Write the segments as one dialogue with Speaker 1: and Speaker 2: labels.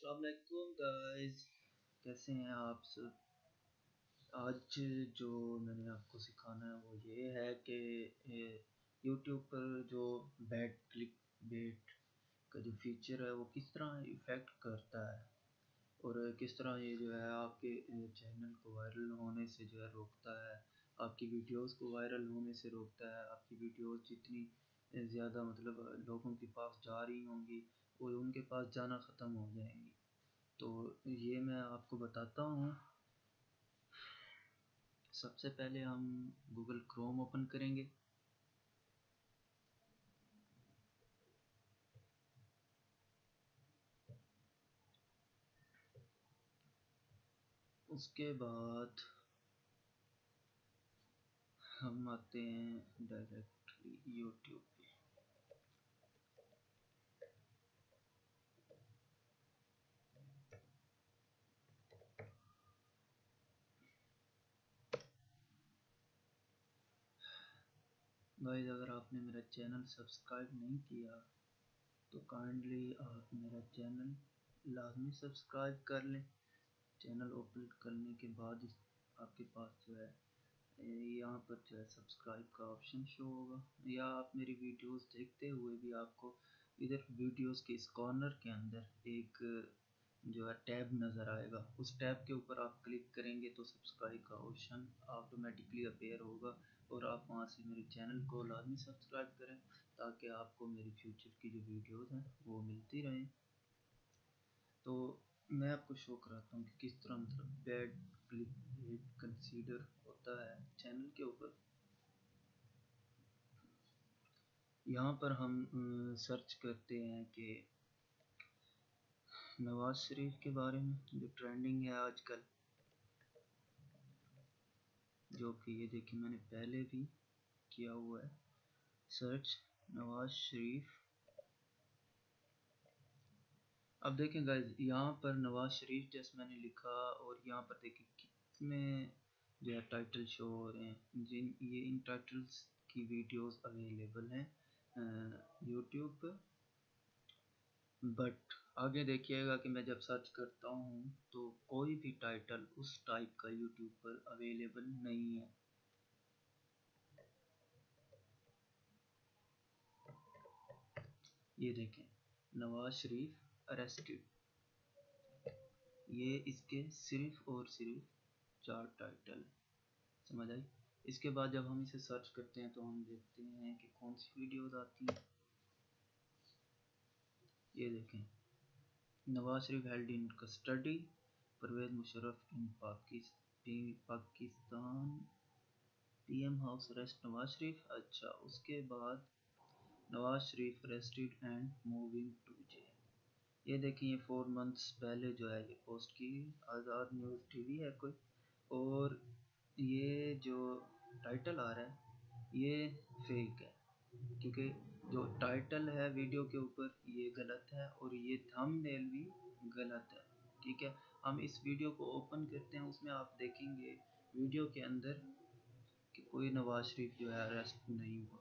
Speaker 1: السلام علیکم گائز، کیسے ہیں آپ سب؟ آج جو میں نے آپ کو سکھانا ہے وہ یہ ہے کہ یوٹیوب پر جو بیڈ کلک بیٹ کا جو فیچر ہے وہ کس طرح ایفیکٹ کرتا ہے اور کس طرح یہ جو ہے آپ کے چینل کو وائرل ہونے سے جو ہے روکتا ہے، آپ کی ویڈیوز کو وائرل ہونے سے روکتا ہے۔ آپ کی ویڈیوز جتنی زیادہ مطلب لوگوں کے پاس جا رہی ہوں گی وہ ان کے پاس جانا ختم ہو جائیں گی۔ تو یہ میں آپ کو بتاتا ہوں۔ سب سے پہلے ہم گوگل کروم اوپن کریں گے۔ اس کے بعد ہم آتے ہیں ڈائریکٹلی یوٹیوب پہ۔ گائز، اگر آپ نے میرا چینل سبسکرائب نہیں کیا تو کائنڈلی آپ میرا چینل لازمی سبسکرائب کر لیں۔ چینل اوپن کرنے کے بعد آپ کے پاس جو ہے یہاں پر جو ہے سبسکرائب کا آپشن شو ہوگا، یا آپ میری ویڈیوز دیکھتے ہوئے بھی آپ کو ادھر ویڈیوز کے اس کارنر کے اندر ایک جو ہے ٹیب نظر آئے گا۔ اس ٹیب کے اوپر آپ کلک کریں گے تو سبسکرائب کا آپشن آٹومیٹکلی اپیئر ہوگا اور آپ وہاں سے میرے چینل کو لازمی سبسکرائب کریں تاکہ آپ کو میری فیوچر کی جو ویڈیوز ہیں وہ ملتی رہیں۔ تو میں آپ کو شو کراتا ہوں کہ کس طرح مطلب بیڈ کلک کنسیڈر ہوتا ہے چینل کے اوپر۔ یہاں پر ہم سرچ کرتے ہیں کہ نواز شریف کے بارے میں جو ٹرینڈنگ ہے آج کل، جو کہ یہ دیکھیں میں نے پہلے بھی کیا ہوا ہے سرچ نواز شریف۔ اب دیکھیں گائز، یہاں پر نواز شریف جیسے میں نے لکھا اور یہاں پر دیکھیں کتنے جو ہے ٹائٹل شو ہو رہے ہیں، یہ ان ٹائٹلز کی ویڈیوز اویلیبل ہیں یوٹیوب پر۔ بٹ آگے دیکھیے گا کہ میں جب سرچ کرتا ہوں تو کوئی بھی ٹائٹل اس ٹائپ کا یوٹیوب پر اویلیبل نہیں ہے۔ یہ دیکھیں نواز شریف اریسٹڈ، یہ اس کے صرف اور صرف 4 ٹائٹل، سمجھ آئی؟ اس کے بعد جب ہم اسے سرچ کرتے ہیں تو ہم دیکھتے ہیں کہ کون سی ویڈیوز آتی ہیں۔ یہ دیکھیں Nawaz Sharif held in custody, Pervez Musharraf in Pakistan, P M house arrest Nawaz Sharif. اچھا، اس کے بعد Nawaz Sharif arrested and moving to jail. یہ دیکھیں یہ 4 منتھس پہلے جو ہے یہ پوسٹ کی آزاد نیوز ٹی وی ہے کوئی، اور یہ جو ٹائٹل آ رہا ہے یہ فیک ہے، کیونکہ جو ٹائٹل ہے ویڈیو کے اوپر یہ غلط ہے اور یہ تھم نیل بھی غلط ہے، ٹھیک ہے۔ ہم اس ویڈیو کو اوپن کرتے ہیں، اس میں آپ دیکھیں گے ویڈیو کے اندر کہ کوئی نواز شریف جو ہے اریسٹ نہیں ہوا۔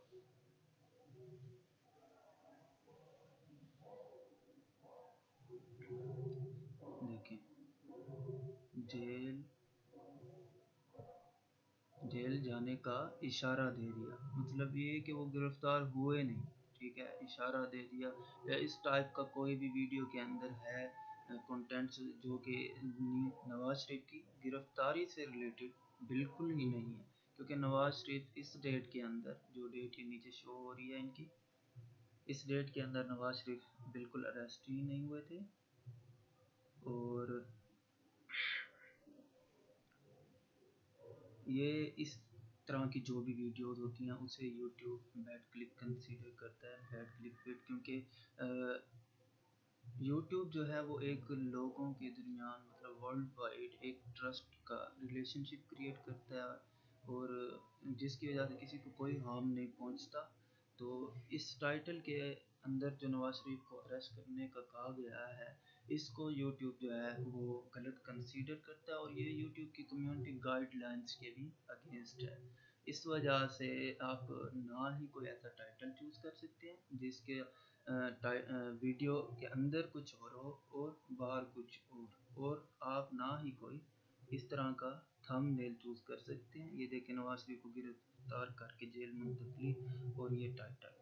Speaker 1: دیکھیں جیل جانے کا اشارہ دے دیا، مطلب یہ کہ وہ گرفتار ہوئے نہیں، ٹھیک ہے، اشارہ دے دیا۔ یا اس ٹائپ کا کوئی بھی ویڈیو کے اندر ہے کنٹینٹس جو کہ نواز شریف کی گرفتاری سے ریلیٹڈ بالکل ہی نہیں ہے، کیونکہ نواز شریف اس ڈیٹ کے اندر، جو ڈیٹ یہ نیچے شو ہو رہی ہے ان کی، اس ڈیٹ کے اندر نواز شریف بالکل اریسٹ ہی نہیں ہوئے تھے۔ اور یہ اس طرح کی جو بھی ویڈیوز ہوتی ہیں اسے یوٹیوب بیڈ کلک کنسیڈر کرتا ہے، بیڈ کلک بیٹ، کیونکہ یوٹیوب جو ہے وہ ایک لوگوں کے درمیان مطلب ورلڈ وائڈ ایک ٹرسٹ کا ریلیشن شپ کریٹ کرتا ہے، اور جس کی وجہ سے کسی کو کوئی ہارم نہیں پہنچتا۔ تو اس ٹائٹل کے اندر جو نواز شریف کو اریسٹ کرنے کا کہا گیا ہے، اس کو یوٹیوب جو ہے وہ غلط کنسیڈر کرتا ہے، اور یہ یوٹیوب کی کمیونٹی گائیڈ لائنس کے بھی اگینسٹ ہے۔ اس وجہ سے آپ نہ ہی کوئی ایسا ٹائٹل چوز کر سکتے ہیں جس کے ویڈیو کے اندر کچھ اور ہو اور باہر کچھ اور آپ نہ ہی کوئی اس طرح کا تھم نیل چوز کر سکتے ہیں. یہ دیکھیں نواز شریف کو گرفتار کر کے جیل منتقلی اور یہ ٹائٹل.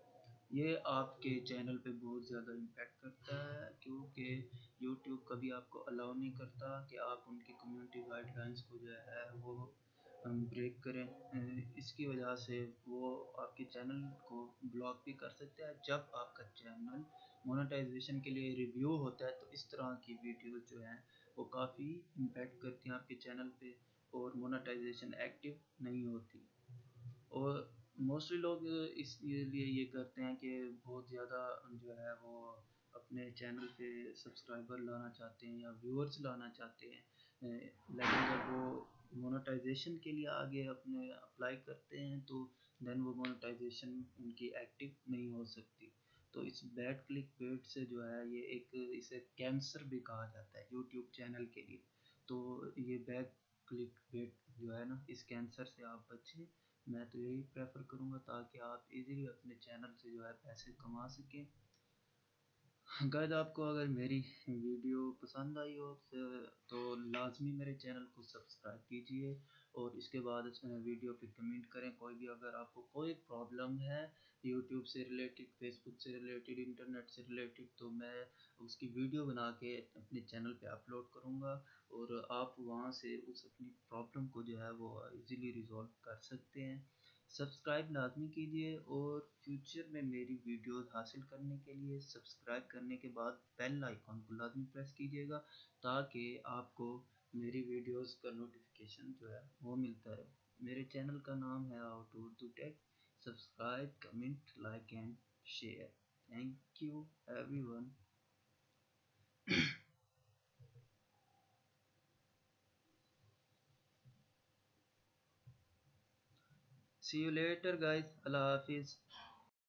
Speaker 1: یہ آپ کے چینل پہ بہت زیادہ امپیکٹ کرتا ہے کیونکہ یوٹیوب کبھی آپ کو الاؤ نہیں کرتا کہ آپ ان کی کمیونٹی گائیڈ لائنس کو جو ہے وہ بریک کریں. اس کی وجہ سے وہ آپ کے چینل کو بلاک بھی کر سکتے ہیں. جب آپ کا چینل مونیٹائزیشن کے لیے ریویو ہوتا ہے تو اس طرح کی ویڈیوز جو ہیں وہ کافی امپیکٹ کرتی ہیں آپ کے چینل پہ اور مونیٹائزیشن ایکٹیو نہیں ہوتی. اور موسٹلی لوگ اس لیے یہ کرتے ہیں کہ بہت زیادہ جو ہے وہ اپنے چینل پہ سبسکرائبر لانا چاہتے ہیں یا ویورز لانا چاہتے ہیں. لیکن جب وہ مونیٹائزیشن کے لیے آگے اپنے اپلائی کرتے ہیں تو دین وہ مونیٹائزیشن ان کی ایکٹیو نہیں ہو سکتی. تو اس بیڈ کلک بیٹ سے جو ہے یہ ایک اسے کینسر بھی کہا جاتا ہے یوٹیوب چینل کے لیے. تو یہ بیڈ کلک بیٹ جو ہے نا اس کینسر سے آپ بچیں. میں تو یہی پریفر کروں گا تاکہ آپ ایزیلی اپنے چینل سے جو ہے پیسے کما سکیں. گائز آپ کو اگر میری ویڈیو پسند آئی ہو تو لازمی میرے چینل کو سبسکرائب کیجئے اور اس کے بعد ویڈیو پہ کمنٹ کریں. کوئی بھی اگر آپ کو کوئی پرابلم ہے یوٹیوب سے ریلیٹڈ، فیس بک سے ریلیٹڈ، انٹرنیٹ سے ریلیٹڈ تو میں اس کی ویڈیو بنا کے اپنے چینل پہ اپلوڈ کروں گا اور آپ وہاں سے اس اپنی پرابلم کو جو ہے وہ ایزیلی ریزولو کر سکتے ہیں. سبسکرائب لازمی کیجئے اور فیوچر میں میری ویڈیوز حاصل کرنے کے لیے سبسکرائب کرنے کے بعد بیل آئیکن کو لازمی پریس کیجئے گا تاکہ آپ کو میری ویڈیوز کا نوٹیفیکیشن جو ہے وہ ملتا ہے. میرے چینل کا نام ہے how to Urdu tech. Subscribe, comment, like and share. Thank you every See you later guys. اللہ حافظ.